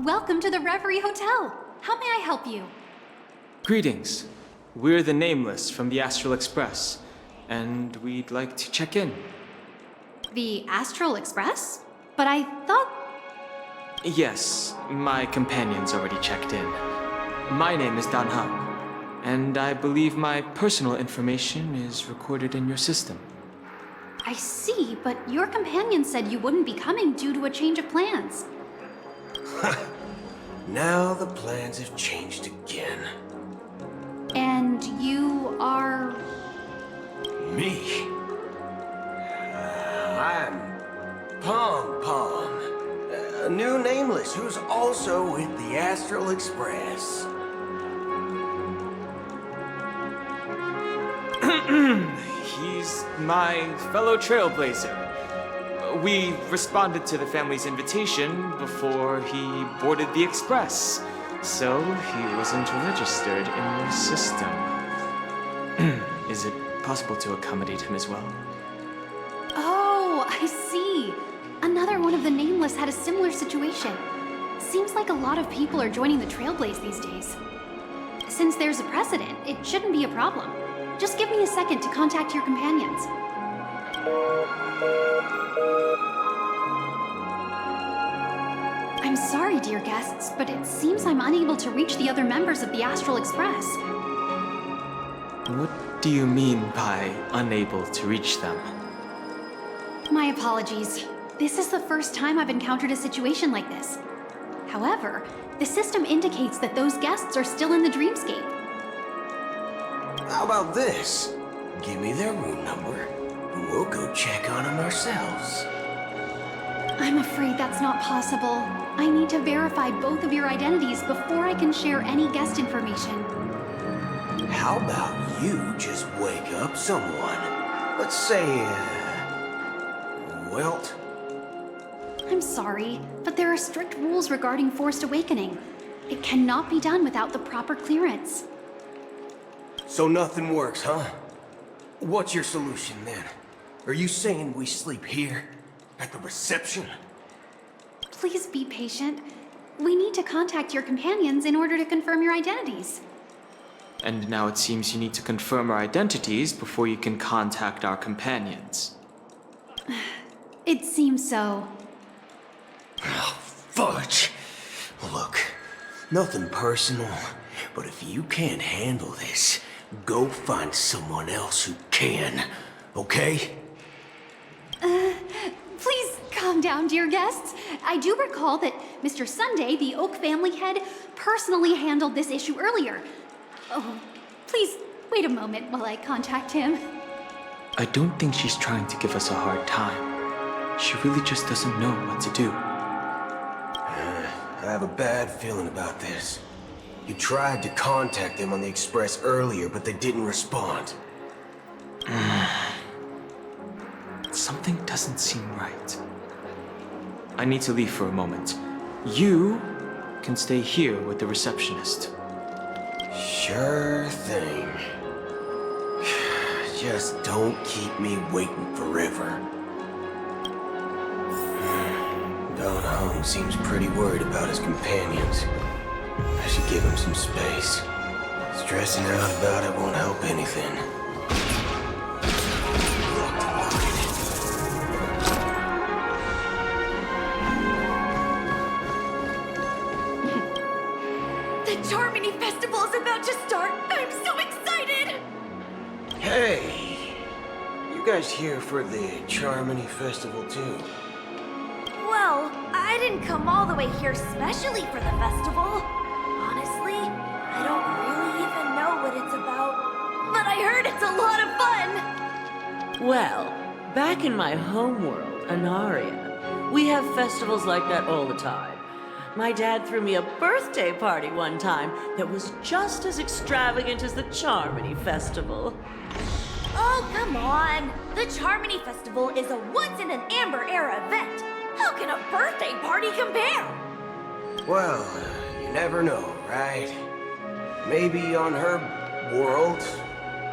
Welcome to the Reverie Hotel. How may I help you? Greetings. We're the Nameless from the Astral Express, and we'd like to check in. The Astral Express? But I thought... Yes, my companion's already checked in. My name is Dan Hao, and I believe my personal information is recorded in your system. I see, but your companion said you wouldn't be coming due to a change of plans. Now the plans have changed again. And you are... Me? I'm Pom Pom, a new Nameless who's also with the Astral Express. He's my fellow trailblazer. We responded to the family's invitation before he boarded the express, so he wasn't registered in your system. Is it possible to accommodate him as well? Oh, I see. Another one of the Nameless had a similar situation. Seems like a lot of people are joining the Trailblaze these days. Since there's a precedent, it shouldn't be a problem. Just give me a second to contact your companions. I'm sorry, dear guests, but it seems I'm unable to reach the other members of the Astral Express. What do you mean by unable to reach them? My apologies. This is the first time I've encountered a situation like this. However, the system indicates that those guests are still in the dreamscape. How about this? Give me their room number, and we'll go check on them ourselves. I'm afraid that's not possible. I need to verify both of your identities before I can share any guest information. How about you just wake up someone? Let's say, Welt? I'm sorry, but there are strict rules regarding forced awakening. It cannot be done without the proper clearance. So nothing works, huh? What's your solution then? Are you saying we sleep here? At the reception? Please be patient. We need to contact your companions in order to confirm your identities. And now it seems you need to confirm our identities before you can contact our companions. It seems so. Oh, fudge! Look, nothing personal, but if you can't handle this, go find someone else who can, okay? Please calm down, dear guests. I do recall that Mr. Sunday, the Oak family head, personally handled this issue earlier. Oh, please wait a moment while I contact him. I don't think she's trying to give us a hard time. She really just doesn't know what to do. I have a bad feeling about this. You tried to contact them on the Express earlier, but they didn't respond. Something doesn't seem right. I need to leave for a moment. You can stay here with the receptionist. Sure thing. Just don't keep me waiting forever. Don Hong seems pretty worried about his companions. I should give him some space. Stressing out about it won't help anything. The Charmony Festival is about to start! I'm so excited! Hey! You guys here for the Charmony Festival too? Well, I didn't come all the way here specially for the festival. Honestly, I don't really even know what it's about. But I heard it's a lot of fun! Well, back in my homeworld, Anaria, we have festivals like that all the time. My dad threw me a birthday party one time that was just as extravagant as the Charmony Festival. Oh, come on! The Charmony Festival is a once-in-an-Amber-era event. How can a birthday party compare? Well, you never know, right? Maybe on her world,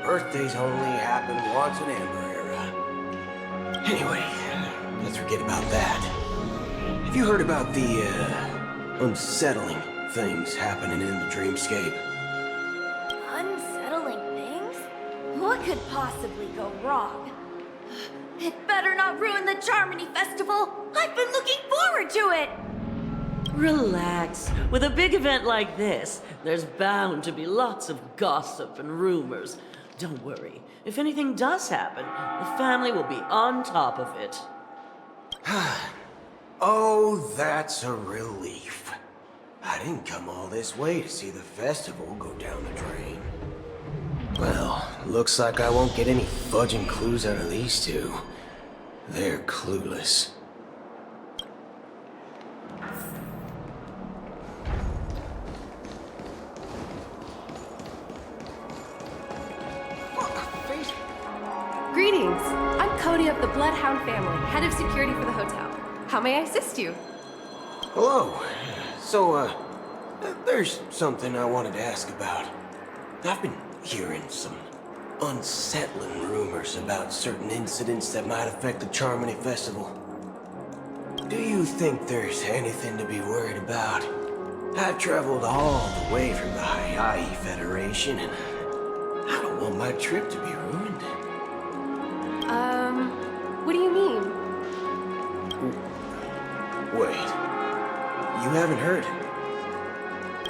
birthdays only happen once in Amber Era. Anyway, let's forget about that. Have you heard about the, unsettling things happening in the dreamscape. Unsettling things? What could possibly go wrong? It better not ruin the Charmony Festival! I've been looking forward to it! Relax. With a big event like this, there's bound to be lots of gossip and rumors. Don't worry. If anything does happen, the family will be on top of it. Oh, that's a relief. I didn't come all this way to see the festival go down the drain. Well, looks like I won't get any fudging clues out of these two. They're clueless. Greetings! I'm Cody of the Bloodhound family, head of security for the hotel. How may I assist you? Hello. So, there's something I wanted to ask about. I've been hearing some unsettling rumors about certain incidents that might affect the Charmony Festival. Do you think there's anything to be worried about? I've traveled all the way from the Hai Federation, and I don't want my trip to be ruined. What do you mean? Wait. You haven't heard?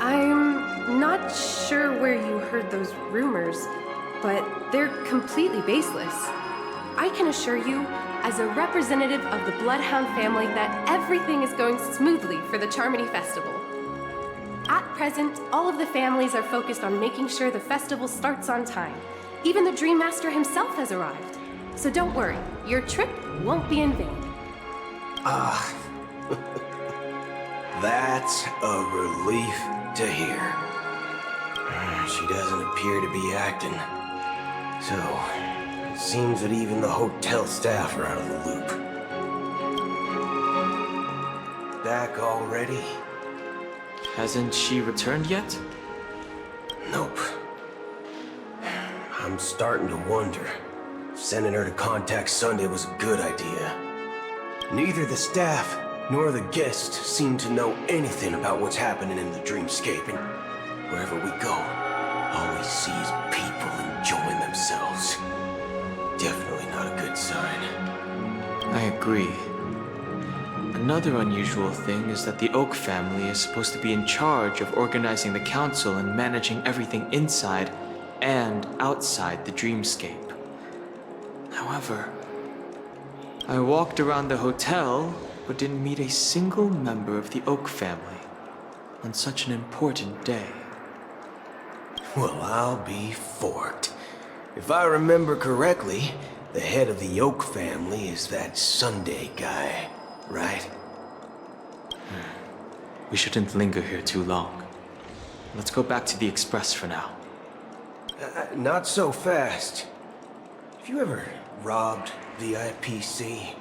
I'm not sure where you heard those rumors, but they're completely baseless. I can assure you, as a representative of the Bloodhound family, that everything is going smoothly for the Charmony Festival. At present, all of the families are focused on making sure the festival starts on time. Even the Dream Master himself has arrived. So don't worry, your trip won't be in vain. That's a relief to hear. She doesn't appear to be acting. So, it seems that even the hotel staff are out of the loop. Back already? Hasn't she returned yet? Nope. I'm starting to wonder. Sending her to contact Sunday was a good idea. Neither the staff nor the guests seem to know anything about what's happening in the dreamscape, and wherever we go, all we see is people enjoying themselves. Definitely not a good sign. I agree. Another unusual thing is that the Oak family is supposed to be in charge of organizing the council and managing everything inside and outside the dreamscape. However, I walked around the hotel but didn't meet a single member of the Oak family on such an important day. Well, I'll be forked. If I remember correctly, the head of the Oak family is that Sunday guy, right? We shouldn't linger here too long. Let's go back to the Express for now. Not so fast. Have you ever robbed VIPC,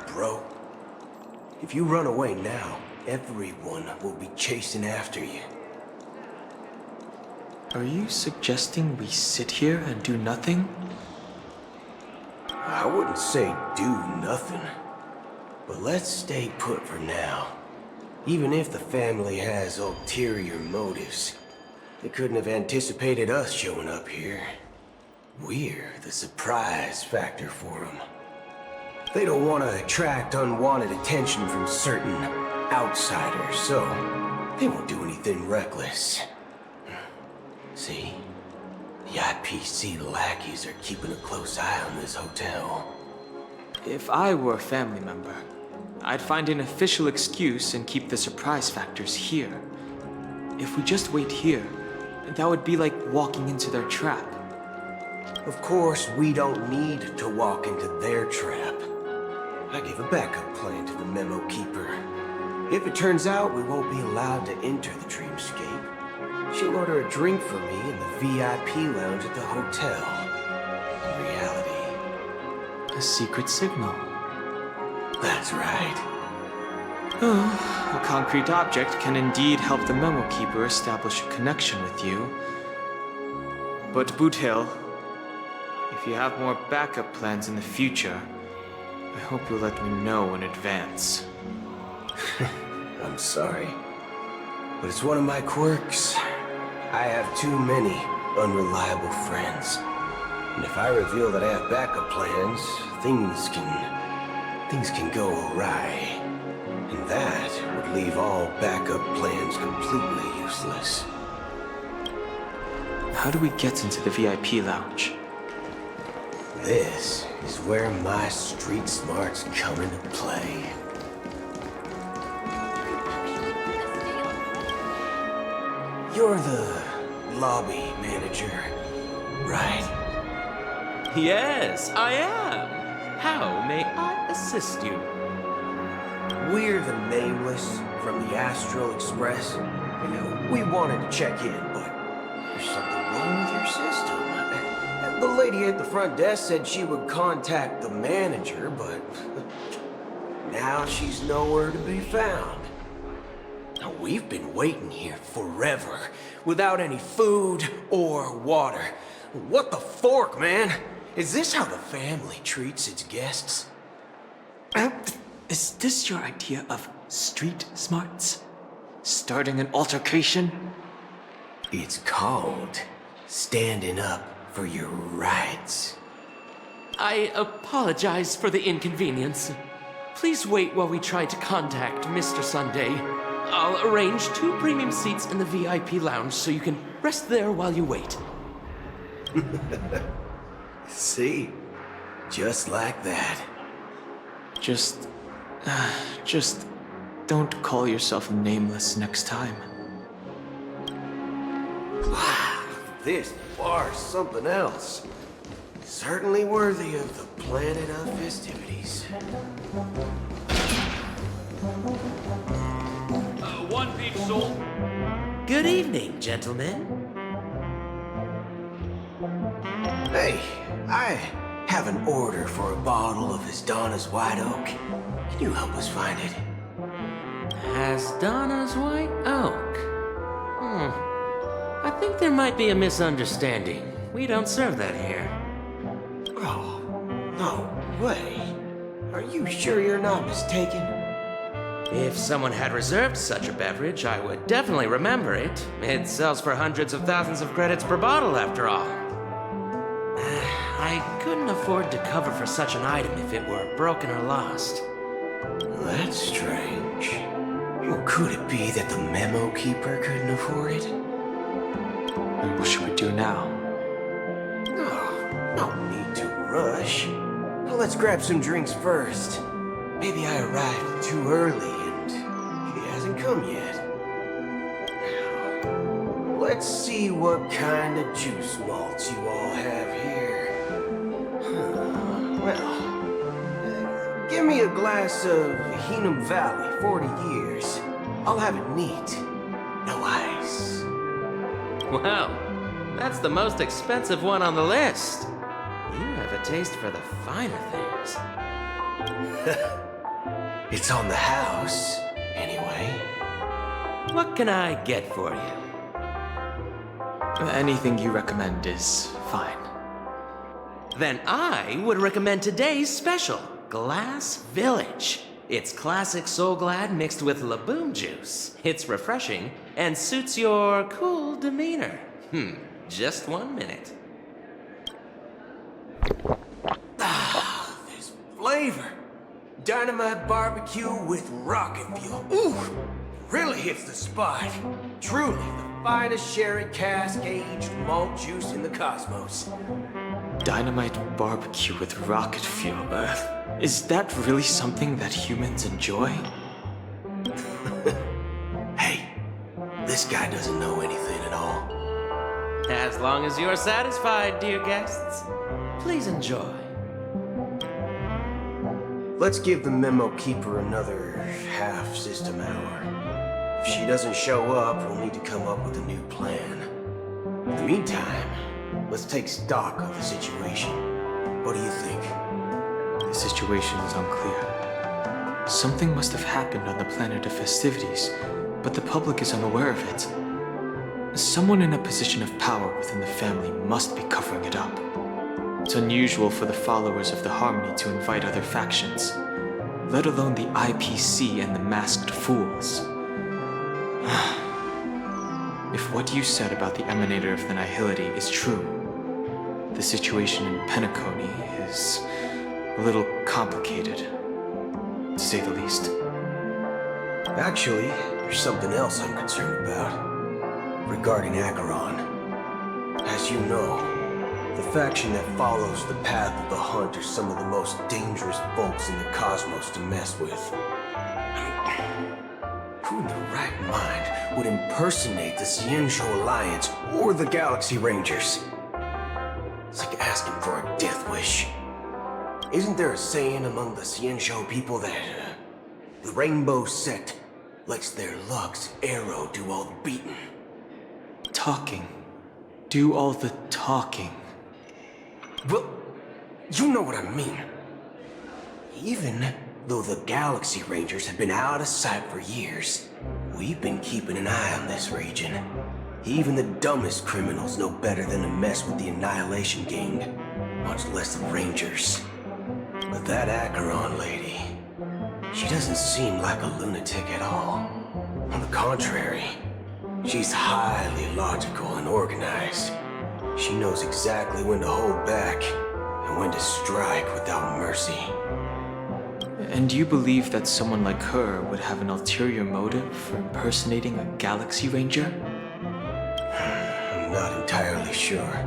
bro? If you run away now, everyone will be chasing after you. Are you suggesting we sit here and do nothing? I wouldn't say do nothing, but let's stay put for now. Even if the family has ulterior motives, they couldn't have anticipated us showing up here. We're the surprise factor for them. They don't want to attract unwanted attention from certain outsiders, so they won't do anything reckless. See? The IPC lackeys are keeping a close eye on this hotel. If I were a family member, I'd find an official excuse and keep the surprise factors here. If we just wait here, that would be like walking into their trap. Of course, we don't need to walk into their trap. I gave a backup plan to the memo keeper. If it turns out we won't be allowed to enter the dreamscape, she'll order a drink for me in the VIP lounge at the hotel. In reality, A secret signal. that's right. A concrete object can indeed help the memo keeper establish a connection with you. But BOOTHILL, if you have more backup plans in the future, I hope you'll let me know in advance. I'm sorry. but it's one of my quirks. I have too many unreliable friends. And if I reveal that I have backup plans, things can go awry. And that would leave all backup plans completely useless. How do we get into the VIP lounge? This is where my street smarts come into play. You're the lobby manager, right? Yes, I am. How may I assist you? We're the Nameless from the Astral Express. You know, we wanted to check in, but there's something wrong with your system. The lady at the front desk said she would contact the manager, but now she's nowhere to be found. Now, we've been waiting here forever, without any food or water. What the fork, man? Is this how the family treats its guests? Is this your idea of street smarts? Starting an altercation? It's called standing up for your rights. I apologize for the inconvenience. Please wait while we try to contact Mr. Sunday. I'll arrange 2 premium seats in the VIP lounge so you can rest there while you wait. See? Just like that. Just don't call yourself Nameless next time. Wow, this bar's something else. Certainly worthy of the planet of festivities. One peach soul. Good evening, gentlemen. Hey, I have an order for a bottle of Donna's White Oak. Can you help us find it? Donna's White Oak. I think there might be a misunderstanding. We don't serve that here. Oh, no way. Are you sure you're not mistaken? If someone had reserved such a beverage, I would definitely remember it. It sells for hundreds of thousands of credits per bottle, after all. I couldn't afford to cover for such an item if it were broken or lost. That's strange. Well, could it be that the memo keeper couldn't afford it? And what should we do now? Oh, no need to rush. Well, let's grab some drinks first. Maybe I arrived too early and he hasn't come yet. Now, let's see what kind of juice malts you all have here. Well, give me a glass of Henng Valley, 40 years. I'll have it neat. No ice. Wow, that's the most expensive one on the list. You have a taste for the finer things. It's on the house, anyway. What can I get for you? Anything you recommend is fine. Then I would recommend today's special, Glass Village. It's classic Soul Glad mixed with Laboom juice. It's refreshing and suits your cool demeanor. Just 1 minute. Ah, this flavor. Dynamite barbecue with rocket fuel. Ooh, really hits the spot. Truly the finest sherry cask-aged malt juice in the cosmos. Dynamite barbecue with rocket fuel. Is that really something that humans enjoy? Hey, this guy doesn't know anything at all. As long as you're satisfied, dear guests, please enjoy. Let's give the memo keeper another half system hour. If she doesn't show up, we'll need to come up with a new plan. In the meantime, let's take stock of the situation. What do you think? The situation is unclear. Something must have happened on the planet of festivities, but the public is unaware of it. Someone in a position of power within the family must be covering it up. It's unusual for the followers of the Harmony to invite other factions, let alone the IPC and the Masked Fools. If what you said about the Emanator of the Nihility is true, the situation in Penacony is a little complicated, to say the least. Actually, there's something else I'm concerned about. Regarding Acheron. As you know, the faction that follows the path of the Hunt are some of the most dangerous folks in the cosmos to mess with. Who in their right mind would impersonate the Xianzhou Alliance or the Galaxy Rangers? It's like asking for a death wish. Isn't there a saying among the Xianzhou people that the Rainbow Sect lets their luck's arrow do all the beating? Talking. Do all the talking. Well, you know what I mean. Even though the Galaxy Rangers have been out of sight for years, we've been keeping an eye on this region. Even the dumbest criminals know better than to mess with the Annihilation Gang, much less the Rangers. But that Acheron lady, she doesn't seem like a lunatic at all. On the contrary, she's highly logical and organized. She knows exactly when to hold back and when to strike without mercy. And you believe that someone like her would have an ulterior motive for impersonating a Galaxy Ranger? I'm not entirely sure,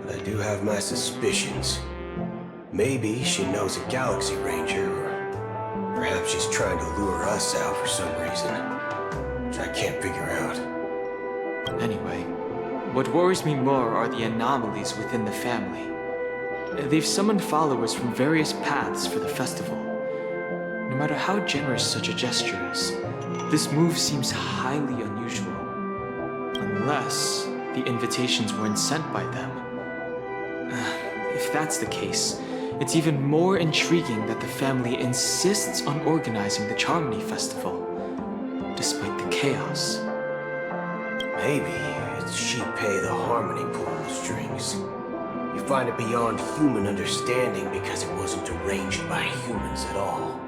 but I do have my suspicions. Maybe she knows a Galaxy Ranger, or perhaps she's trying to lure us out for some reason, which I can't figure out. Anyway, what worries me more are the anomalies within the family. They've summoned followers from various paths for the festival. No matter how generous such a gesture is, this move seems highly unusual. Unless the invitations weren't sent by them. If that's the case, it's even more intriguing that the family insists on organizing the Charmony Festival, despite the chaos. Maybe it's Shipei the Harmony pulling the strings. You find it beyond human understanding because it wasn't arranged by humans at all.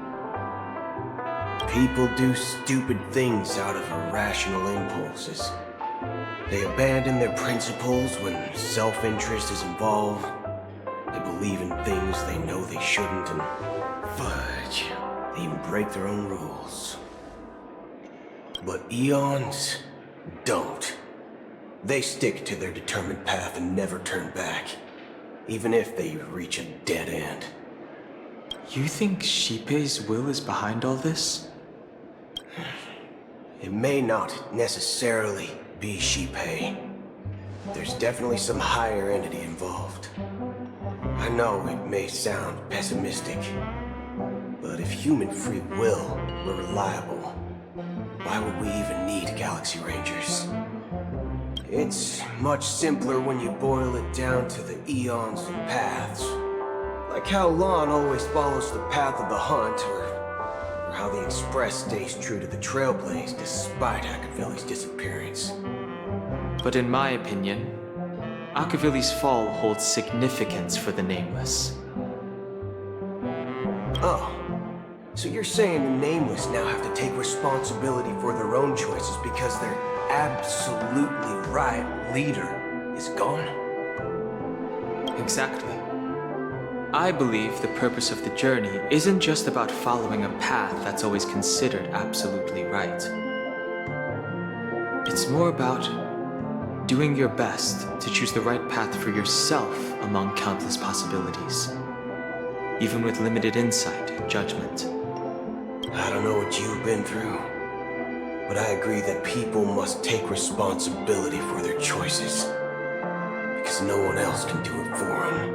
People do stupid things out of irrational impulses. They abandon their principles when self-interest is involved. They believe in things they know they shouldn't, and fudge, they even break their own rules. But Eons don't. They stick to their determined path and never turn back, even if they reach a dead end. You think Shipei's will is behind all this? It may not necessarily be Shipei. There's definitely some higher entity involved. I know it may sound pessimistic, but if human free will were reliable, why would we even need Galaxy Rangers? It's much simpler when you boil it down to the eons and paths. Like how Lon always follows the path of the Hunt, or how the Express stays true to the Trailblaze despite Akaveli's disappearance. But in my opinion, Akaveli's fall holds significance for the Nameless. Oh, so you're saying the Nameless now have to take responsibility for their own choices because their absolutely right leader is gone? Exactly. I believe the purpose of the journey isn't just about following a path that's always considered absolutely right. It's more about doing your best to choose the right path for yourself among countless possibilities, even with limited insight and judgment. I don't know what you've been through, but I agree that people must take responsibility for their choices, because no one else can do it for them.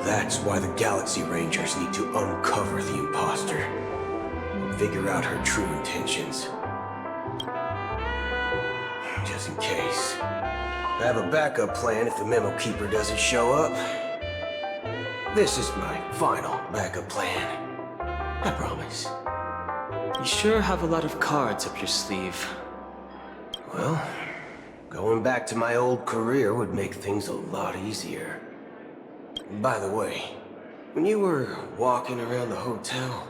That's why the Galaxy Rangers need to uncover the imposter and figure out her true intentions. Just in case. I have a backup plan if the Memo Keeper doesn't show up. This is my final backup plan. I promise. You sure have a lot of cards up your sleeve. Well, going back to my old career would make things a lot easier. By the way, when you were walking around the hotel,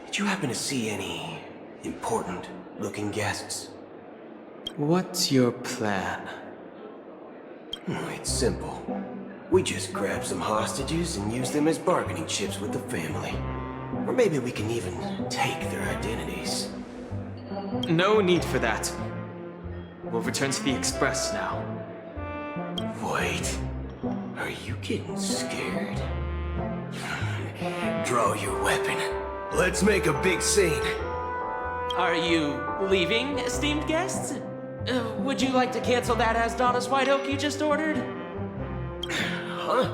did you happen to see any important-looking guests? What's your plan? It's simple. We just grab some hostages and use them as bargaining chips with the family. Or maybe we can even take their identities. No need for that. We'll return to the Express now. Wait. Are you getting scared? Draw your weapon. Let's make a big scene. Are you leaving, esteemed guests? Would you like to cancel that Asdonis White Oak you just ordered? Huh?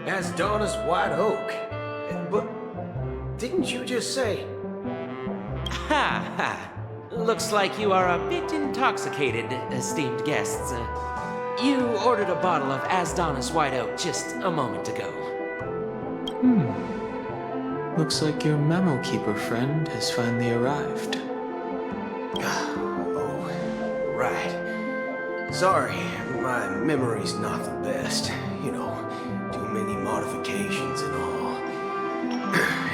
Asdonis White Oak? But didn't you just say... Ha ha. Looks like you are a bit intoxicated, esteemed guests. You ordered a bottle of Asdonis White Oak just a moment ago. Looks like your memo keeper friend has finally arrived. Oh, right. Sorry, my memory's not the best. You know, too many modifications and all.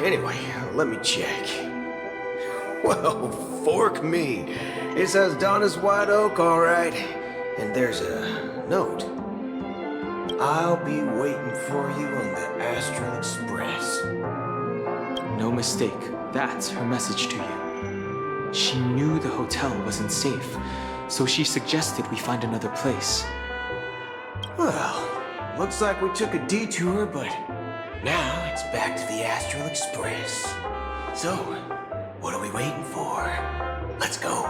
Anyway, let me check. Well, fork me. It says Donna's White Oak, all right. And there's a note. I'll be waiting for you on the Astral Express. No mistake, that's her message to you. She knew the hotel wasn't safe, so she suggested we find another place. Well, looks like we took a detour, but now it's back to the Astral Express. So, what are we waiting for? Let's go.